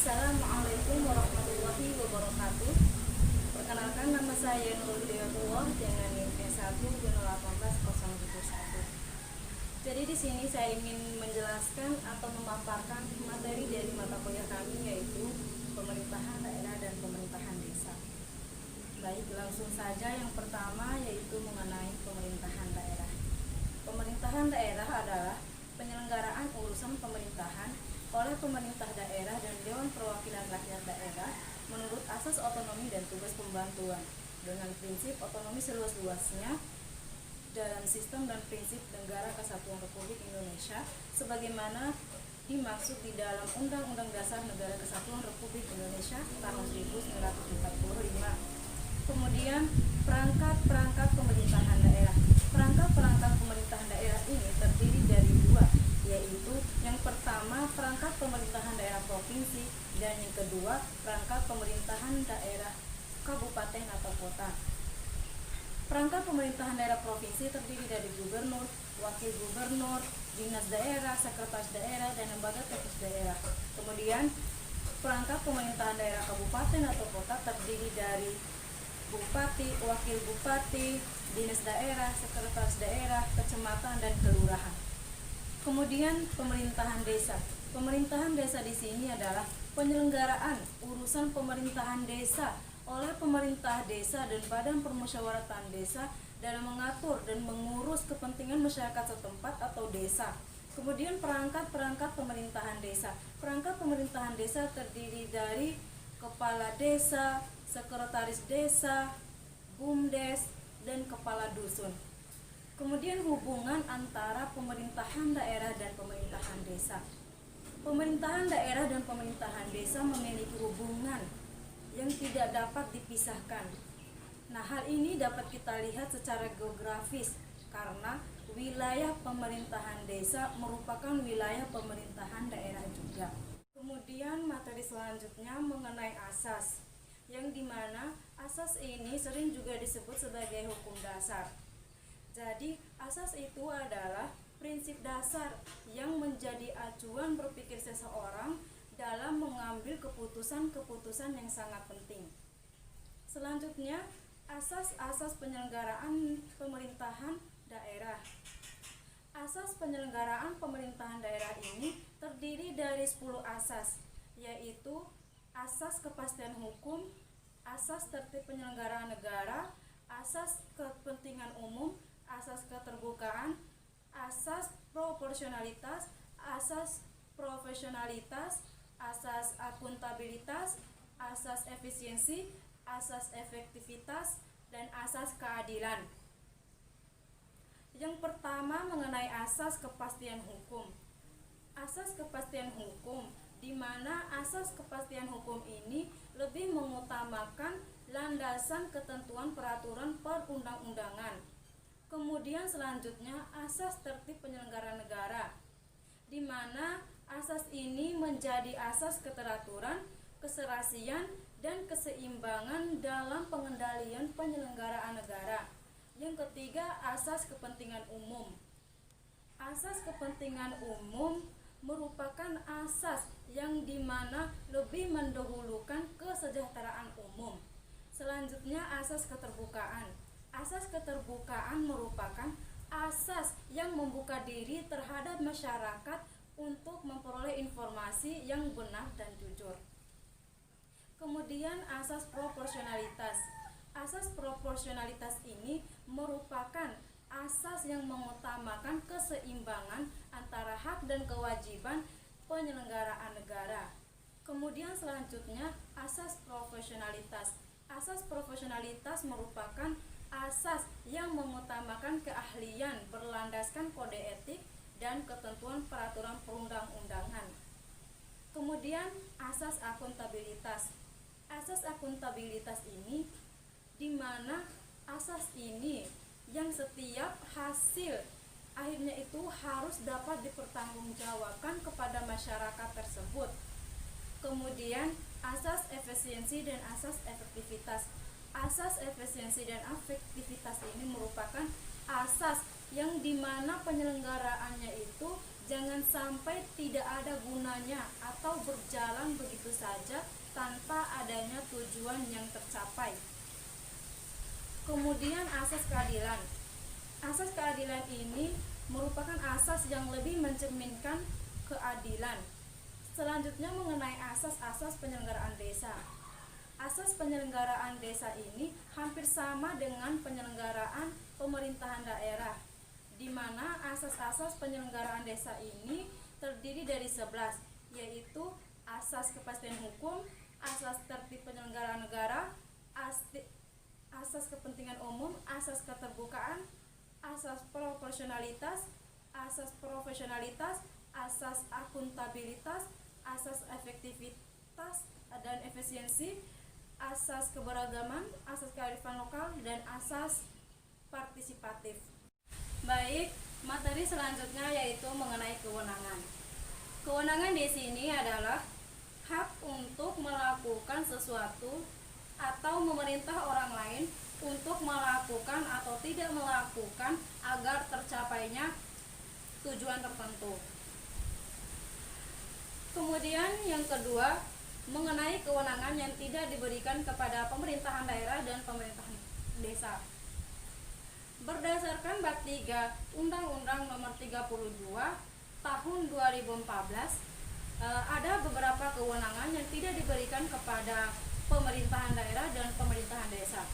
Assalamualaikum warahmatullahi wabarakatuh. Perkenalkan, nama saya Nurul Hidayatullah dengan NIM E1-18071. Jadi di sini saya ingin menjelaskan atau memaparkan materi dari mata kuliah kami, yaitu pemerintahan daerah dan pemerintahan desa. Baik, langsung saja yang pertama yaitu mengenai pemerintahan daerah. Pemerintahan daerah adalah penyelenggaraan urusan pemerintahan oleh pemerintah daerah dan Dewan Perwakilan Rakyat Daerah menurut asas otonomi dan tugas pembantuan dengan prinsip otonomi seluas-luasnya dalam sistem dan prinsip Negara Kesatuan Republik Indonesia sebagaimana dimaksud di dalam Undang-Undang Dasar Negara Kesatuan Republik Indonesia tahun 1945. Kemudian perangkat pemerintahan daerah. Perangkat pemerintahan daerah ini terdiri dari dua, yaitu yang pertama perangkat pemerintahan daerah provinsi dan yang kedua perangkat pemerintahan daerah kabupaten atau kota. Perangkat pemerintahan daerah provinsi terdiri dari gubernur, wakil gubernur, dinas daerah, sekretaris daerah, dan lembaga teknis daerah. Kemudian perangkat pemerintahan daerah kabupaten atau kota terdiri dari bupati, wakil bupati, dinas daerah, sekretaris daerah, kecamatan, dan kelurahan. Kemudian pemerintahan desa. Pemerintahan desa di sini adalah penyelenggaraan urusan pemerintahan desa oleh pemerintah desa dan badan permusyawaratan desa dalam mengatur dan mengurus kepentingan masyarakat setempat atau desa. Kemudian perangkat pemerintahan desa. Perangkat pemerintahan desa terdiri dari kepala desa, sekretaris desa, bumdes, dan kepala dusun. Kemudian hubungan antara pemerintahan daerah dan pemerintahan desa. Pemerintahan daerah dan pemerintahan desa memiliki hubungan yang tidak dapat dipisahkan. Nah, hal ini dapat kita lihat secara geografis karena wilayah pemerintahan desa merupakan wilayah pemerintahan daerah juga. Kemudian materi selanjutnya mengenai asas, yang dimana asas ini sering juga disebut sebagai hukum dasar. Jadi, asas itu adalah prinsip dasar yang menjadi acuan berpikir seseorang dalam mengambil keputusan-keputusan yang sangat penting. Selanjutnya, asas-asas penyelenggaraan pemerintahan daerah. Asas penyelenggaraan pemerintahan daerah ini terdiri dari 10 asas, yaitu asas kepastian hukum, asas tertib penyelenggaraan negara, asas kepentingan umum, asas keterbukaan, asas proporsionalitas, asas profesionalitas, asas akuntabilitas, asas efisiensi, asas efektivitas, dan asas keadilan. Yang pertama mengenai asas kepastian hukum. Asas kepastian hukum, di mana asas kepastian hukum ini lebih mengutamakan landasan ketentuan peraturan perundang-undangan. Kemudian selanjutnya asas tertib penyelenggara negara, di mana asas ini menjadi asas keteraturan, keserasian, dan keseimbangan dalam pengendalian penyelenggaraan negara. Yang ketiga, asas kepentingan umum. Asas kepentingan umum merupakan asas yang dimana lebih mendahulukan kesejahteraan umum. Selanjutnya, asas keterbukaan. Asas keterbukaan merupakan asas yang membuka diri terhadap masyarakat untuk memperoleh informasi yang benar dan jujur. Kemudian asas proporsionalitas. Asas proporsionalitas ini merupakan asas yang mengutamakan keseimbangan antara hak dan kewajiban penyelenggaraan negara. Kemudian selanjutnya asas profesionalitas. Asas profesionalitas merupakan asas yang mengutamakan keahlian berlandaskan kode etik dan ketentuan peraturan perundang-undangan. Kemudian asas akuntabilitas. Asas akuntabilitas ini di mana asas ini yang setiap hasil akhirnya itu harus dapat dipertanggungjawabkan kepada masyarakat tersebut. Kemudian asas efisiensi dan asas efektivitas. Asas efisiensi dan efektivitas ini merupakan asas yang dimana penyelenggaraannya itu Jangan sampai tidak ada gunanya atau berjalan begitu saja tanpa adanya tujuan yang tercapai. Kemudian asas keadilan. Asas keadilan ini merupakan asas yang lebih mencerminkan keadilan. Selanjutnya mengenai asas-asas penyelenggaraan desa. Asas penyelenggaraan desa ini hampir sama dengan penyelenggaraan pemerintahan daerah, di mana asas-asas penyelenggaraan desa ini terdiri dari 11, yaitu asas kepastian hukum, asas tertib penyelenggaraan negara, asas kepentingan umum, asas keterbukaan, asas profesionalitas, asas akuntabilitas, asas efektivitas dan efisiensi, asas keberagaman, asas kearifan lokal, dan asas partisipatif. Baik, materi selanjutnya yaitu mengenai kewenangan. Kewenangan di sini adalah hak untuk melakukan sesuatu atau memerintah orang lain untuk melakukan atau tidak melakukan agar tercapainya tujuan tertentu. Kemudian yang kedua, mengenai kewenangan yang tidak diberikan kepada pemerintahan daerah dan pemerintahan desa. Berdasarkan bab 3 Undang-Undang Nomor 32 Tahun 2014, ada beberapa kewenangan yang tidak diberikan kepada pemerintahan daerah dan pemerintahan desa.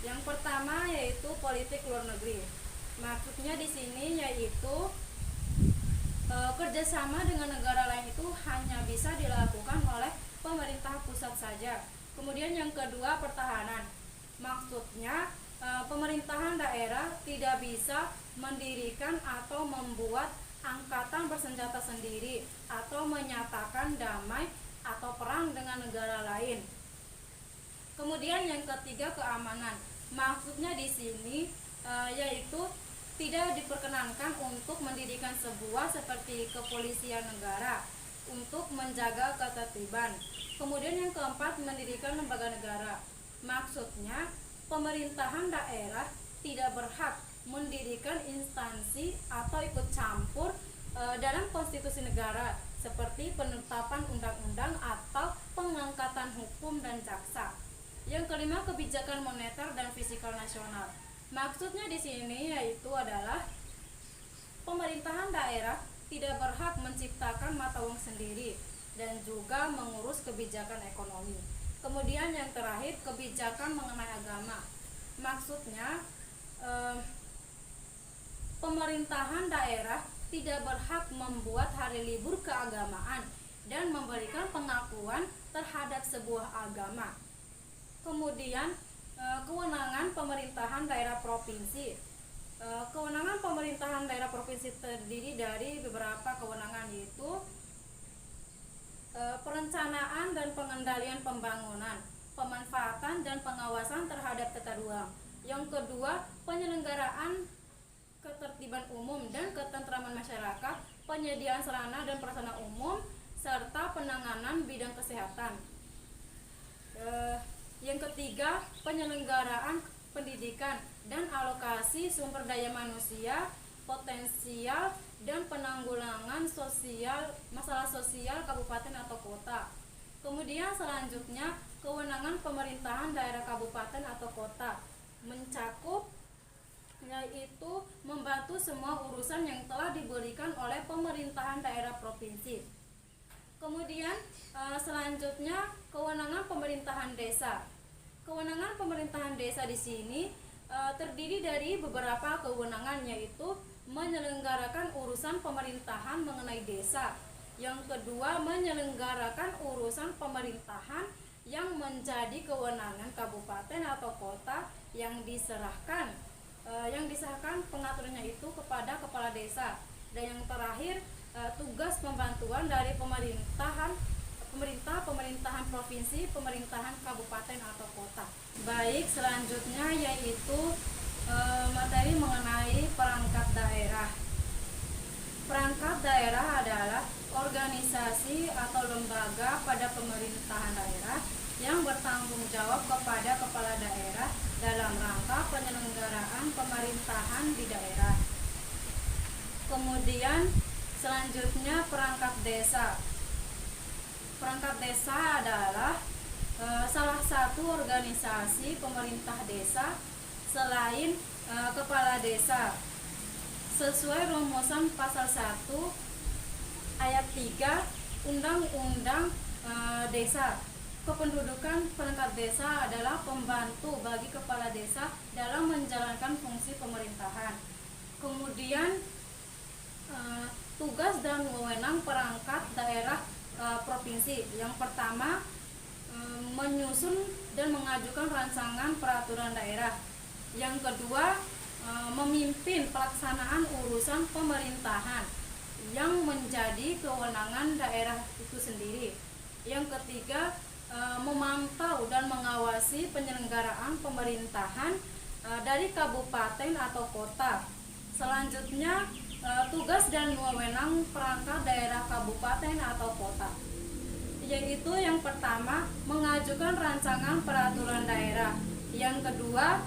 Yang pertama yaitu politik luar negeri. Maksudnya di sini yaitu kerjasama dengan negara lain itu hanya bisa dilakukan oleh pemerintah pusat saja. Kemudian yang kedua, pertahanan. Maksudnya pemerintahan daerah tidak bisa mendirikan atau membuat angkatan bersenjata sendiri atau menyatakan damai atau perang dengan negara lain. Kemudian yang ketiga, keamanan. Maksudnya di sini yaitu tidak diperkenankan untuk mendirikan sebuah seperti kepolisian negara untuk menjaga ketertiban. Kemudian yang keempat, mendirikan lembaga negara. Maksudnya pemerintahan daerah tidak berhak mendirikan instansi atau ikut campur dalam konstitusi negara seperti penetapan undang-undang atau pengangkatan hukum dan jaksa. Yang kelima, kebijakan moneter dan fiskal nasional. Maksudnya di sini yaitu adalah pemerintahan daerah tidak berhak menciptakan mata uang sendiri dan juga mengurus kebijakan ekonomi. Kemudian yang terakhir, kebijakan mengenai agama. Maksudnya pemerintahan daerah tidak berhak membuat hari libur keagamaan dan memberikan pengakuan terhadap sebuah agama. Kemudian kewenangan pemerintahan daerah provinsi. Kewenangan pemerintahan daerah provinsi terdiri dari beberapa kewenangan, yaitu perencanaan dan pengendalian pembangunan, pemanfaatan dan pengawasan terhadap tata ruang. Yang kedua, penyelenggaraan ketertiban umum dan ketentraman masyarakat, penyediaan sarana dan prasarana umum, serta penanganan bidang kesehatan. Yang ketiga, penyelenggaraan pendidikan dan alokasi sumber daya manusia potensial dan penanggulangan masalah sosial kabupaten atau kota. Kemudian selanjutnya, kewenangan pemerintahan daerah kabupaten atau kota mencakup yaitu membantu semua urusan yang telah diberikan oleh pemerintahan daerah provinsi. Kemudian selanjutnya, kewenangan pemerintahan desa. Kewenangan pemerintahan desa di sini terdiri dari beberapa kewenangan, yaitu menyelenggarakan urusan pemerintahan mengenai desa. Yang kedua, menyelenggarakan urusan pemerintahan yang menjadi kewenangan kabupaten atau kota yang disahkan pengaturannya itu kepada kepala desa. Dan yang terakhir, tugas pembantuan dari pemerintahan provinsi, pemerintahan kabupaten atau kota. Baik, selanjutnya yaitu materi mengenai perangkat daerah. Perangkat daerah adalah organisasi atau lembaga pada pemerintahan daerah yang bertanggung jawab kepada kepala daerah dalam rangka penyelenggaraan pemerintahan di daerah. Kemudian Selanjutnya perangkat desa. Perangkat desa adalah salah satu organisasi pemerintah desa selain kepala desa, sesuai rumusan pasal 1 ayat 3 Undang-Undang Desa. Kependudukan perangkat desa adalah pembantu bagi kepala desa dalam menjalankan fungsi pemerintahan. Kemudian tugas dan wewenang perangkat daerah provinsi. Yang pertama, menyusun dan mengajukan rancangan peraturan daerah. Yang kedua, memimpin pelaksanaan urusan pemerintahan yang menjadi kewenangan daerah itu sendiri. Yang ketiga, memantau dan mengawasi penyelenggaraan pemerintahan dari kabupaten atau kota. Selanjutnya, tugas dan wewenang perangkat daerah kabupaten atau kota, yaitu yang pertama, mengajukan rancangan peraturan daerah. Yang kedua,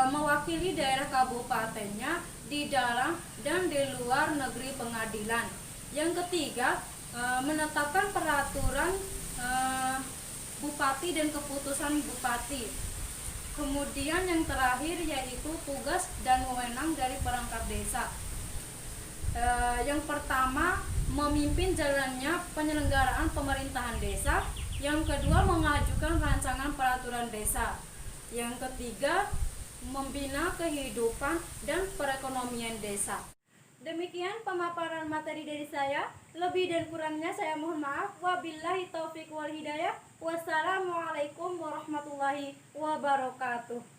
mewakili daerah kabupatennya di dalam dan di luar negeri pengadilan. Yang ketiga, menetapkan peraturan bupati dan keputusan bupati. Kemudian yang terakhir yaitu tugas dan wewenang dari perangkat desa. Yang pertama, memimpin jalannya penyelenggaraan pemerintahan desa. Yang kedua, mengajukan rancangan peraturan desa. Yang ketiga, membina kehidupan dan perekonomian desa. Demikian pemaparan materi dari saya. Lebih dan kurangnya saya mohon maaf. Wabillahi taufiq wal hidayah. Wassalamualaikum warahmatullahi wabarakatuh.